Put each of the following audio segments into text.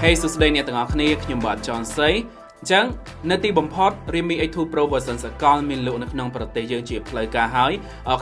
Hey សួស្តីអ្នកទាំងអស់គ្នាខ្ញុំបាទ John សី អញ្ចឹងនៅទីបំផុត Realme X2 Pro version សកលមានលក់នៅក្នុងប្រទេសយើងជាផ្លូវការហើយ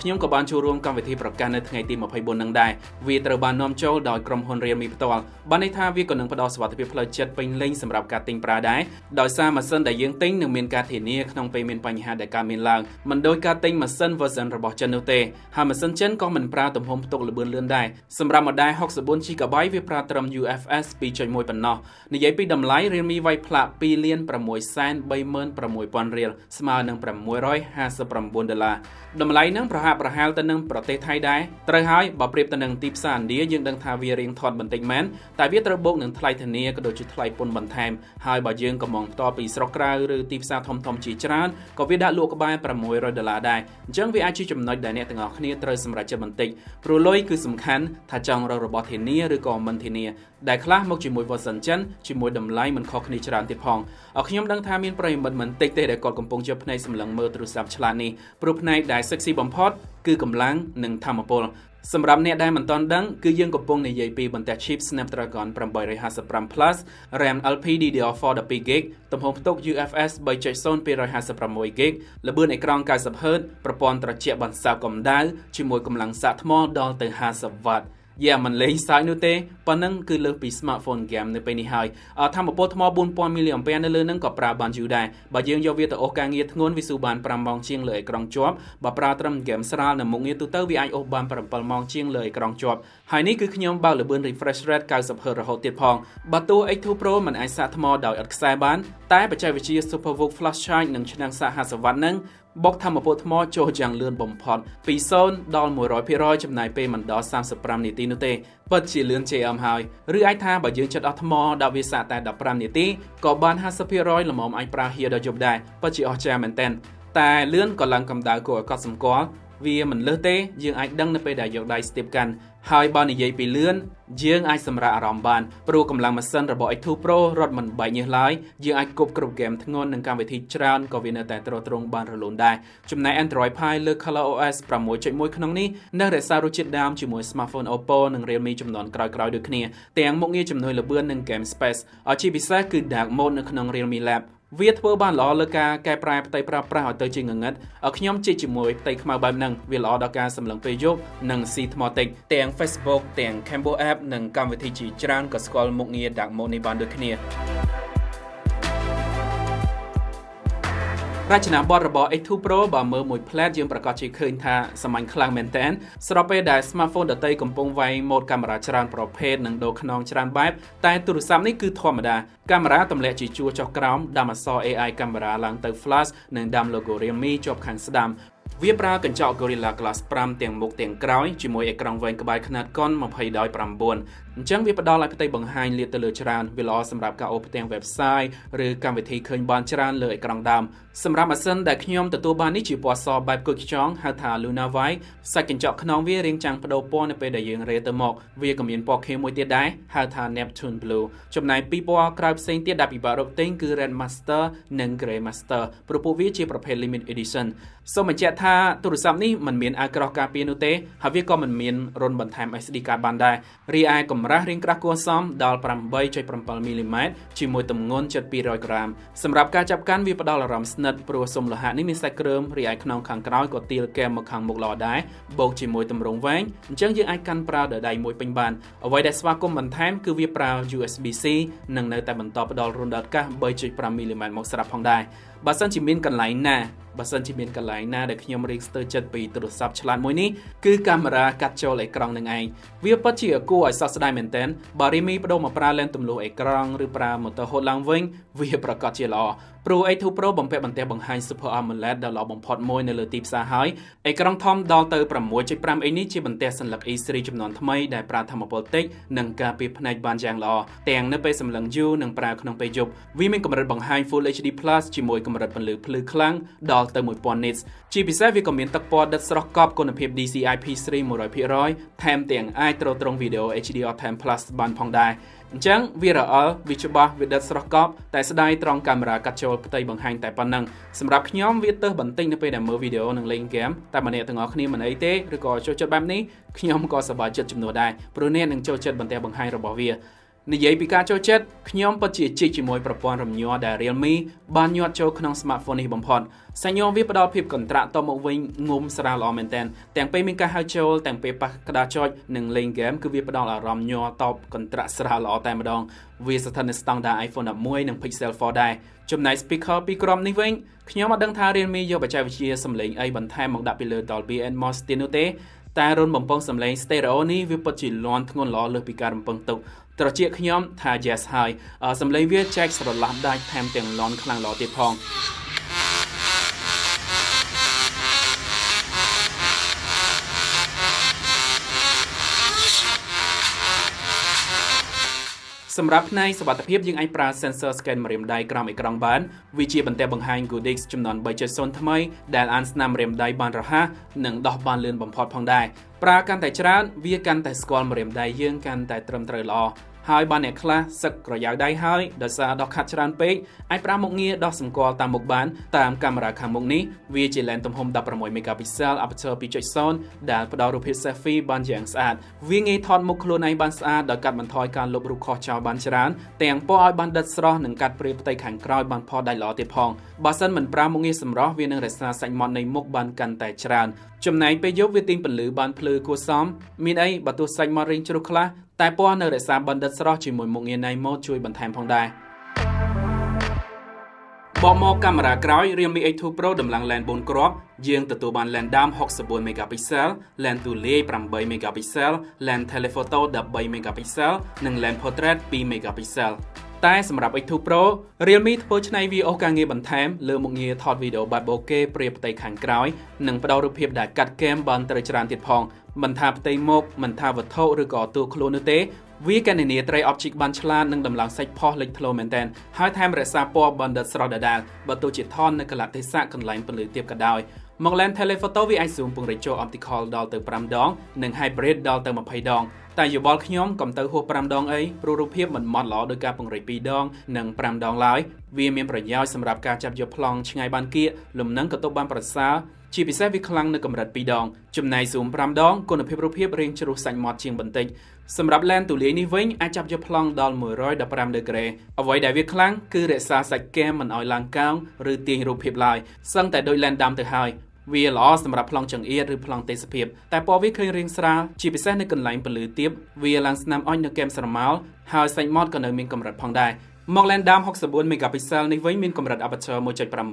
ខ្ញុំក៏បានចូលរួមកម្មវិធីប្រកាសនៅថ្ងៃទី24នឹងដែរវាត្រូវបាននាំចូលដោយក្រុមហ៊ុន Realme ផ្ទាល់បានន័យថាវាក៏នឹងផ្ដល់សុវត្ថិភាពផ្លូវចិត្តពេញលេញសម្រាប់ការទិញប្រើដែរដោយសារម៉ាស៊ីនដែលយើងទិញនឹងមានការធានាក្នុងពេលមានបញ្ហាដែលកើតមានឡើងមិនដូចការទិញម៉ាស៊ីន version របស់ចិននោះទេហើយម៉ាស៊ីនចិនក៏មិនប្រើទំហំផ្ទុកល្បឿនលឿនដែរសម្រាប់ model 64GB វាប្រើត្រឹម UFS 2.1 ប៉ុណ្ណោះនិយាយពីតម្លៃ Realme វាយផ្លាក2លាន636,000 រៀលស្មើនឹង$559តម្លៃនឹងប្រហាក់ប្រហែលទៅនឹងប្រទេសថៃដែរត្រូវហើយបើប្រៀបទៅនឹងទីផ្សារឥណ្ឌាយើងដឹងថាវារៀងធាត់បន្តិចមែនតែវាត្រូវបូកនឹងថ្លៃធានាក៏ដូចជាថ្លៃពន្ធបន្ថែមហើយបើយើងកំងផ្ទាល់ពីស្រុកក្រៅឬទីផ្សារធំៗជាច្រើនក៏វាដាក់លក់ក្បែរ$600ដែរអញ្ចឹងវាអាចជាចំណុចដែលអ្នកទាំងអស់គ្នាត្រូវសម្រេចចិត្តបន្តិចព្រោះលុយគឺសំខាន់ថាចង់រករបស់ធានាឬក៏មិនធានាដែលខ្លះមកជាមួយ version ចិនជាមួយតម្លៃមិនខុសគ្នាច្រើនទៀតផងខ្ញុំដឹងថាមានប្រិយមិត្តមិនតិចទេដែលគាត់កំពុងជាភ្នែកសម្លឹងមើលទូរស័ព្ទឆ្លាតនេះព្រោះភ្នែកដែល sexy បំផុតគឺកម្លាំងនិងថាមពលសម្រាប់អ្នកដែលមិនទាន់ដឹងគឺយើងកំពុងនិយាយពីបន្ទះ chip Snapdragon 855 Plus RAM LPDDR4 12GB ទំហំផ្ទុក UFS 3.0 256GB ល្បឿនអេក្រង់ 90Hz ប្រព័ន្ធត្រជាក់បន្សាបកម្ដៅជាមួយកម្លាំងសាកថ្មដល់ទៅ 50W មិនលេងសើចនោះទេប៉ុណ្ណឹងគឺលើសពី smartphone game នៅពេលនេះហើយថាមពលថ្ម 4000 mAh នៅលើនឹងក៏ប្រើបានយូរដែរបើយើងយកវាទៅអូសការងារធ្ងន់វាស៊ូបាន5ម៉ោងជាងលើអេក្រង់ជាប់បើប្រើត្រឹម game ស្រាលនៅមុខងារទូទៅវាអាចអូសបាន7ម៉ោងជាងលើអេក្រង់ជាប់ហើយនេះគឺខ្ញុំបើកល្បឿន refresh rate 90Hz រហូតទៀតផងបើទោះ X2 Pro មិនអាចសាកថ្មដោយឥតខ្សែបានតែបច្ចេកវិទ្យា SuperVOOC Flash Charge និងឆ្នាំងសាក 50W នឹងបុកថាមពលថ្មចូលយ៉ាងលឿនបំផុតពី0ដល់ 100% ចំណាយពេលមិនដល់35នាទីនោះទេពិតជាលឿន JM ហើយឬអាចថាបើយើងចិត្តអស់ថ្មដាក់វាសាកតែ15នាទីក៏បាន 50% ល្មមអាចប្រើហៀដល់យប់ដែរពិតជាអស្ចារ្យមែនទែនតែលឿនក៏ឡើងកម្ដៅគួរឲ្យកត់សម្គាល់វាមិនលើសទេយើងអាចដឹងនៅពេលដែលយកដៃស្ទាបកាន់ហើយបើនិយាយពីលឿនយើងអាចសម្រាកអារម្មណ៍បានព្រោះកម្លាំងម៉ាស៊ីនរបស់ X2 Pro រត់មិនបែកញើសឡើយយើងអាចគប់គ្រប់ហ្គេមធ្ងន់និងកម្មវិធីច្រើនក៏វានៅតែទ្រទ្រង់បានរលូនដែរចំណែក Android Pie លើ ColorOS 6.1 ក្នុងនេះនៅរក្សារសជាតិដើមជាមួយ Smartphone Oppo និង Realme ចំនួនក្រោយៗដូចគ្នាទាំងមុខងារជំនួយល្បឿននិង Game Space ជាពិសេសគឺ Dark Mode នៅក្នុង Realme Labវាធ្វើបានល្អលើការកែប្រែផ្ទៃប្រើប្រាស់ឲ្យទៅជាងងឹតខ្ញុំជិះជាមួយផ្ទៃខ្មៅបែបហ្នឹងវាល្អដល់ការសម្លឹងពេលយប់និងស៊ីថ្មតិចទាំង Facebook ទាំង Cambo App និងកម្មវិធីជាច្រើនក៏ស្គាល់មុខងារ Dark Mode នេះបានដូចគ្នារចនាប័ទ្មរបស់ X2 Pro បើមើលមួយផ្លែតយើងប្រកាសជាឃើញថាសាមញ្ញខ្លាំងមែនទែនស្របពេលដែល smartphone ដទៃកំពុងវាយម៉ូដកាមេរ៉ាច្រើនប្រភេទនិងដូរខ្នងច្រើនបែបតែទូរស័ព្ទនេះគឺធម្មតាកាមេរ៉ាទម្លាក់ជាជួរចុះក្រោមដាំអក្សរ AI កាមេរ៉ាឡើងទៅ flash និងដាំ logo Realme ជាប់ខាងស្ដាំវាប្រើកញ្ចក់ Gorilla Glass 5ទាំងមុខទាំងក្រោយជាមួយអេក្រង់វែងក្បែរខ្នាតកុន20ដោយ9អញ្ចឹងវាផ្ដល់ឲ្យផ្ទៃបង្ហាញលាតទៅលើច្រើនវាល្អសម្រាប់ការអូសផ្ទាំង website ឬកម្មវិធីឃើញបានច្រើនលើអេក្រង់ដើមសម្រាប់ម៉ាស៊ីនដែលខ្ញុំទទួលបាននេះជាពណ៌សបែបគុជខ្យងហៅថា Luna White សាច់កញ្ចក់ខ្នងវារាងចាំងបដូរពណ៌នៅពេលដែលយើងរេទៅមកវាក៏មានពណ៌ខៀវមួយទៀតដែរហៅថា Neptune Blue ចំណែកពីរពណ៌ក្រៅផ្សេងទៀតដែលពិបាករកទិញគឺ Red Master និង Grey Master ព្រោះពួកវាជាប្រភេទ Limited Edition សូមបញ្ជាក់ថាទូរស័ព្ទនេះមិនមានអាវក្រោះការពារនោះទេហើយវាក៏មិនមានរុនបន្ថែម SD card បានដែររីឯកម្រាស់រាងក្រាស់គួរសមដល់ 8.7 មីលីម៉ែត្រជាមួយទម្ងន់ជិត200ក្រាមសម្រាប់ការចាប់កាន់វាផ្ដល់អារម្មណ៍ស្និទ្ធព្រោះសំលោហៈនេះមានសាច់គ្រើមរីឯខ្នងខាងក្រោយក៏ទាលកែមមកខាងមុខល្អដែរបូកជាមួយទម្រង់វែងអញ្ចឹងយើងអាចកាន់ប្រើដោយដៃមួយពេញបានអ្វីដែលស្វាគមន៍បន្ថែមគឺវាប្រើ USB-C និងនៅតែបន្តផ្ដល់រន្ធដាតកាស 3.5 មីលីម៉ែត្រមកស្រាប់ផងដែរបើសិនជាមានកន្លែងណាដែលខ្ញុំរៀងស្ទើរចិត្តពីទូរស័ព្ទឆ្លាតមួយនេះគឺកាមេរ៉ាកាត់ចូលអេក្រង់នឹងឯងវាពិតជាគួរឲ្យសោកស្ដាយមែនទែនបើ Realme បដូរមកប្រើលែនទម្លុះអេក្រង់ឬប្រើម៉ូទ័រហូតឡើងវិញវាប្រកាសជាល្អព្រោះ X2 Pro បំពាក់បន្ទះបង្ហាញ Super AMOLED ដ៏ល្អបំផុតមួយនៅលើទីផ្សារហើយអេក្រង់ធំដល់ទៅ 6.5 អ៊ីននេះជាបន្ទះសន្លឹក E3 ចំនួនថ្មីដែលប្រើថាមពលតិចនិងការពារភ្នែកបានយ៉ាងល្អទាំងនៅពេលសម្លឹងយូរនិងប្រើក្នុងពេលយប់វាមានកម្រិតបង្ហាញ Full HD+ ជាមួយកម្រិតពន្លឺភ្លឺខ្លាំងដល់ទៅ 1000 nits ជាពិសេសវាក៏មានទឹកពណ៌ដិតស្រស់កប់គុណភាព DCI-P3 100% ថែមទាំងអាចទ្រទ្រង់វីដេអូ HDR10+ បានផងដែរអញ្ចឹងវារអិលវាច្បាស់វាដិតស្រស់កប់តែស្ដាយត្រង់កាមេរ៉ាកាត់ចូលផ្ទៃបង្ហាញតែប៉ុណ្ណឹងសម្រាប់ខ្ញុំវាទើសបន្តិចនៅពេលដែលមើលវីដេអូនិងលេងហ្គេមតែម្នាក់ទាំងអស់គ្នាមិនអីទេឬក៏ចូលចិត្តបែបនេះខ្ញុំក៏សប្បាយចិត្តជំនួសដែរព្រោះអ្នកនឹងចូលចិត្តបន្ទះបង្ហាញរបស់វា និយាយពីការចូលចិត្តខ្ញុំពិតជាជីកជាមួយប្រព័ន្ធរំញ័រដែល Realme បានញាត់ចូលក្នុង smartphone នេះបំផុតសញ្ញាវាផ្ដល់ភាពកន្ត្រាក់តមកវិញងុំស្រាលល្អមែនទែនទាំងពេលមានការហៅចូលទាំងពេលប៉ះក្តារចុចនិងលេងហ្គេមគឺវាផ្ដល់អារម្មណ៍ញ័រតបកន្ត្រាក់ស្រាលល្អតែម្ដងវាស្ថិតនៅស្តង់ដារ iPhone 11និង Pixel 4 ដែរចំណែក speaker ពីក្រុមនេះវិញខ្ញុំអត់ដឹងថា Realme យកបច្ចេកវិទ្យាសំឡេងអីបន្ថែមមកដាក់ពីលើ Dolby Atmos ទៀតនោះទេតែរុនបំពងសំឡេង stereo នេះវាពិតជាលាន់ធ្ងន់ល្អលើសពីការរំពឹងទុកត្រជាខ្ញុំថា yes ហើយសំឡេងវាចែកស្រឡះដាច់ថែមទាំងលាន់ខ្លាំងល្អទៀតផងសម្រាប់ផ្នែកសុវត្ថិភាពយើងអាចប្រើ sensor scan ម្រាមដៃក្រោមអេក្រង់បានវាជាបន្ទះបង្ហាញ Goodix ចំនួន 3.0 ថ្មីដែលអានស្នាមម្រាមដៃបានរហ័សនិងដោះបានលឿនបំផុតផងដែរប្រើកាន់តែច្រើនវាកាន់តែស្គាល់ម្រាមដៃយើងកាន់តែត្រឹមត្រូវល្អហើយបានអ្នកខ្លះសឹកក្រយៅដៃហើយដោយសារដោះខាត់ច្រើនពេកអាចប្រើមុខងារដោះសម្គាល់តាមមុខបានតាមកាមេរ៉ាខាងមុខនេះវាជា lens ទំហំ16 megapixel aperture 2.0 ដែលផ្ដល់រូបភាព selfie បានយ៉ាងស្អាតវាងាយថតមុខខ្លួនឯងបានស្អាតដោយកាត់បន្ថយការលុបរូបខុសចោលបានច្រើនទាំងពណ៌ឲ្យបានដិតស្រស់និងកាត់ព្រាផ្ទៃខាងក្រោយបានផុសដាច់ល្អទៀតផងបើសិនមិនប្រើមុខងារសម្រស់វានឹងរក្សាសាច់មាត់នៃមុខបានកាន់តែច្រើនចំណែកពេលយប់វាទាញពន្លឺបានភ្លឺគួរសមមានអីបើទោះសាច់មាត់រីងជ្រុះខ្លះតែពណ៌នៅរក្សាបណ្ឌិតស្រស់ជាមួយមុខងារ Night Mode ជួយបន្ថែមផងដែរបកមកកាមេរ៉ាក្រោយ Realme X2 Pro ដំឡើង lens 4 គ្រាប់យើងទទួលបាន lens ដើម64 megapixel lens ទូលាយ8 megapixel lens telephoto 13 megapixel និង lens portrait 2 megapixel តែសម្រាប់ X2 Pro Realme ធ្វើឆ្នៃវាអូសការងារបន្ថែមលើមុខងារថតវីដេអូបែប 4K ព្រាផ្ទៃខាងក្រោយនិងផ្ដល់រូបភាពដែលកាត់គែមបានត្រូវច្រើនទៀតផងមិនថាផ្ទៃមុខមិនថាវត្ថុឬក៏តួខ្លួននោះទេវាកណនាត្រី optic បានឆ្លាតនិងដំឡើងសាច់ផុសលេចធ្លោមែនទែនហើយថែមរក្សាពណ៌បណ្ឌិតស្រស់ដដែលបើទោះជាថននៅកលៈទេសៈកន្លែងពន្លឺទាបក៏ដោយមក lens telephoto វាអាច zoom ពង្រីកចូល optical ដល់ទៅ5ដងនិង hybrid ដល់ទៅ20ដងតែយោបល់ខ្ញុំកុំទៅហួស5ដងអីព្រោះរូបភាពមិនម៉ត់ល្អដោយការពង្រីក2ដងនិង5ដងឡើយវាមានប្រយោជន៍សម្រាប់ការចាប់យកប្លង់ឆ្ងាយបានគៀកលំនឹងក៏ទប់បានប្រសើរជាពិសេសវាខ្លាំងនៅកម្រិត2ដងចំណែក zoom 5ដងគុណភាពរូបភាពរាងជ្រុះសាច់មាត់ជាងបន្តិចសម្រាប់ lens ទូលាយនេះវិញអាចចាប់យកប្លង់ដល់115ដឺក្រេអ្វីដែលវាខ្លាំងគឺរក្សាសាច់គែមមិនឲ្យឡើងកោងឬទាញរូបភាពឡើយសឹងតែដូច lens ដើមទៅហើយវាល្អសម្រាប់ប្លង់ចង្អៀតឬប្លង់ទេសភាពតែពណ៌វាឃើញរាងស្រាលជាពិសេសនៅកន្លែងពន្លឺទាបវាឡើងស្នាមអុជនៅគែមស្រមោលហើយសាច់មាត់ក៏នៅមានកម្រិតផងដែរមក lens ដើម64 megapixel នេះវិញមានកម្រិត aperture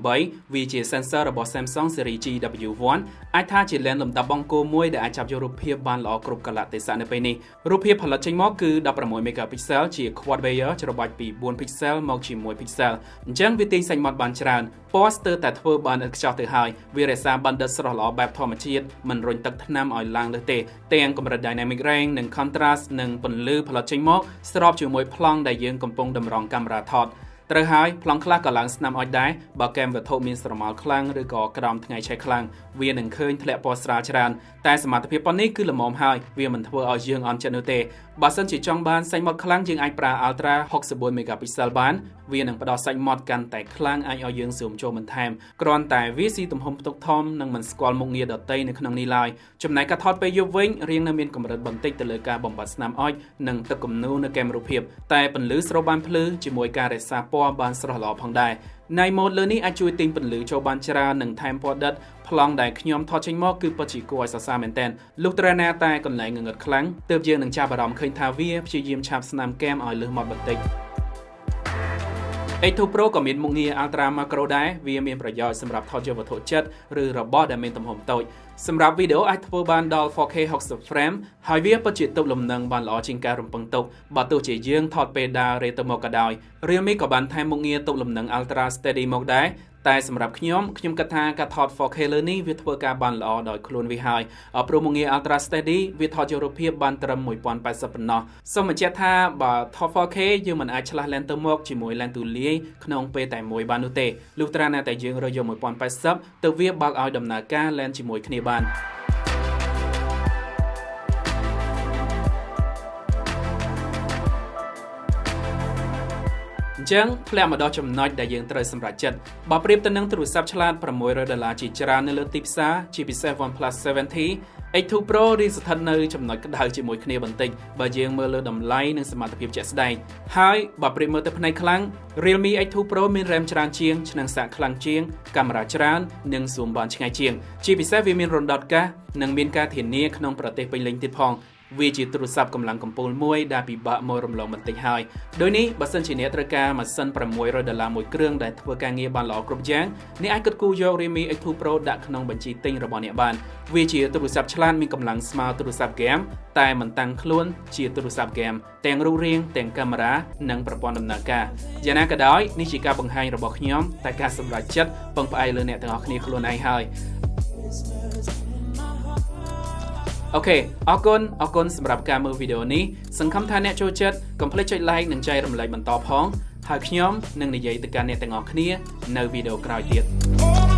1.8 វាជា sensor របស់ Samsung Series GW1 អាចថាជា lens លំដាប់បង្គោលមួយដែលអាចចាប់យករូបភាពបានល្អគ្រប់កលៈទេសៈនៅពេលនេះរូបភាពផលិតចេញមកគឺ16 megapixel ជា quad layer ច្របាច់ពី4 pixel មកជា1 pixel អញ្ចឹងវាទាញសាច់មាត់បានច្រើនពណ៌ស្ទើរតែធ្វើបានឥតខ្ចោះទៅហើយវារក្សាបណ្ឌិតស្រស់ល្អបែបធម្មជាតិមិនរុញទឹកថ្នាំឲ្យឡើងលើសទេទាំងកម្រិត dynamic range និង contrast និងពន្លឺផលិតចេញមកស្របជាមួយប្លង់ដែលយើងកំពុងតម្រង់កាមេរ៉ាថតត្រូវហើយប្លង់ខ្លះក៏ឡើងស្នាមអុជដែរបើកែមវត្ថុមានស្រមោលខ្លាំងឬក៏ក្រោមថ្ងៃឆេះខ្លាំងវានឹងឃើញធ្លាក់ពណ៌ស្រាលច្រើនតែសមត្ថភាពប៉ុណ្នេះគឺល្មមហើយវាមិនធ្វើឲ្យយើងអន់ចិត្តនោះទេបើសិនជាចង់បានសាច់មាត់ខ្លាំងយើងអាចប្រើ Ultra 64 megapixel បានវានឹងផ្ដល់សាច់មាត់កាន់តែខ្លាំងអាចឲ្យយើង zoom ចូលបន្ថែមគ្រាន់តែវាស៊ីទំហំផ្ទុកធំនិងមិនស្គាល់មុខងារដទៃនៅក្នុងនេះឡើយចំណែកការថតពេលយប់វិញរៀងនៅមានកម្រិតបន្តិចទៅលើការបំបត្តិស្នាមអុជនិងទឹកគំនូរនៅគែមរូបភាពតែពន្លឺស្រូបបានភ្លឺជាមួយការរក្សាពណ៌បានស្រស់ល្អផងដែរNight Mode លើនេះអាចជួយទាញពន្លឺចូលបានច្រើននិងថែមពណ៌ដិតប្លង់ដែលខ្ញុំថតចេញមកគឺពិតជាគួរឲ្យសរសើរមែនទែនលុះត្រាណាតែកន្លែងងងឹតខ្លាំងទើបយើងនឹងចាប់អារម្មណ៍ឃើញថាវាព្យាយាមឆាបស្នាមគែមឲ្យលើសមាត់បន្តិចX2 Pro ក៏មានមុខងារ Ultra Macro ដែរវាមានប្រយោជន៍សម្រាប់ថតយកវត្ថុជិតឬរបស់ដែលមានទំហំតូចសម្រាប់វីដេអូអាចធ្វើបានដល់ 4K 60 frame ហើយវាពិតជាទប់លំនឹងបានល្អជាងការរំពឹងទុកបើទោះជាយើងថតពេលដើររេទៅមកក៏ដោយ Realme ក៏បានថែមមុខងារទប់លំនឹង Ultra Steady មកដែរតែសម្រាប់ខ្ញុំគិតថាការថត 4K លើនេះវាធ្វើការបានល្អដោយខ្លួនវាហើយព្រោះមុខងារ Ultra Steady វាថតយករូបភាពបានត្រឹម 1080 ប៉ុណ្ណោះសូមបញ្ជាក់ថាបើថត 4K យើងមិនអាចឆ្លាស់ lens ទៅមកជាមួយ lens ទូលាយក្នុងពេលតែមួយបាននោះទេលុះត្រាណាតែយើងរើសយក 1080 ទៅវាបើកឲ្យដំណើរការ lens ជាមួយគ្នាបានអ ចឹងធ្លាក់មកដល់ចំណុចដែលយើងត្រូវសម្រេចចិត្តបើប្រៀបទៅនឹងទូរស័ព្ទឆ្លាត$600ជាច្រើននៅលើទីផ្សារជាពិសេស OnePlus 7T X2 Pro រីកស្ថិតនៅចំណុចក្តៅជាមួយគ្នាបន្តិចបើយើងមើលលើតម្លៃនិងសមត្ថភាពជាក់ស្ដែងហើយបើប្រៀបមើលទៅផ្នែកខ្លាំង Realme X2 Pro មាន RAM ច្រើនជាងឆ្នាំងសាកខ្លាំងជាងកាមេរ៉ាច្រើននិង zoom បានឆ្ងាយជាងជាពិសេសវាមានរំដោតកាសនិងមានការធានាក្នុងប្រទេសពេញលេញទៀតផងវាជាទូរស័ព្ទកម្លាំងកំពូលមួយដែលពិបាកមករំលងបន្តិចហើយដូចនេះបើសិនជាអ្នកត្រូវការម៉ាស៊ីន$600មួយគ្រឿងដែលធ្វើការងារបានល្អគ្រប់យ៉ាងអ្នកអាចគិតគូរយក Realme X2 Pro ដាក់ក្នុងបញ្ជីទិញរបស់អ្នកបានវាជាទូរស័ព្ទឆ្លាតមានកម្លាំងស្មើទូរស័ព្ទហ្គេមតែមិនតាំងខ្លួនជាទូរស័ព្ទហ្គេមទាំងរូបរាងទាំងកាមេរ៉ានិងប្រព័ន្ធដំណើរការយ៉ាងណាក៏ដោយនេះជាការបង្ហាញរបស់ខ្ញុំតែការសម្រេចចិត្តពឹងផ្អែកលើអ្នកទាំងអស់គ្នាខ្លួនឯងហើយអូខេអរគុណសម្រាប់ការមើលវីដេអូនេះសង្ឃឹមថាអ្នកចូលចិត្តកុំភ្លេចចុច like និងចែករំលែកបន្តផងហើយខ្ញុំនឹងនិយាយទៅកាន់អ្នកទាំងអស់គ្នានៅវីដេអូក្រោយទៀត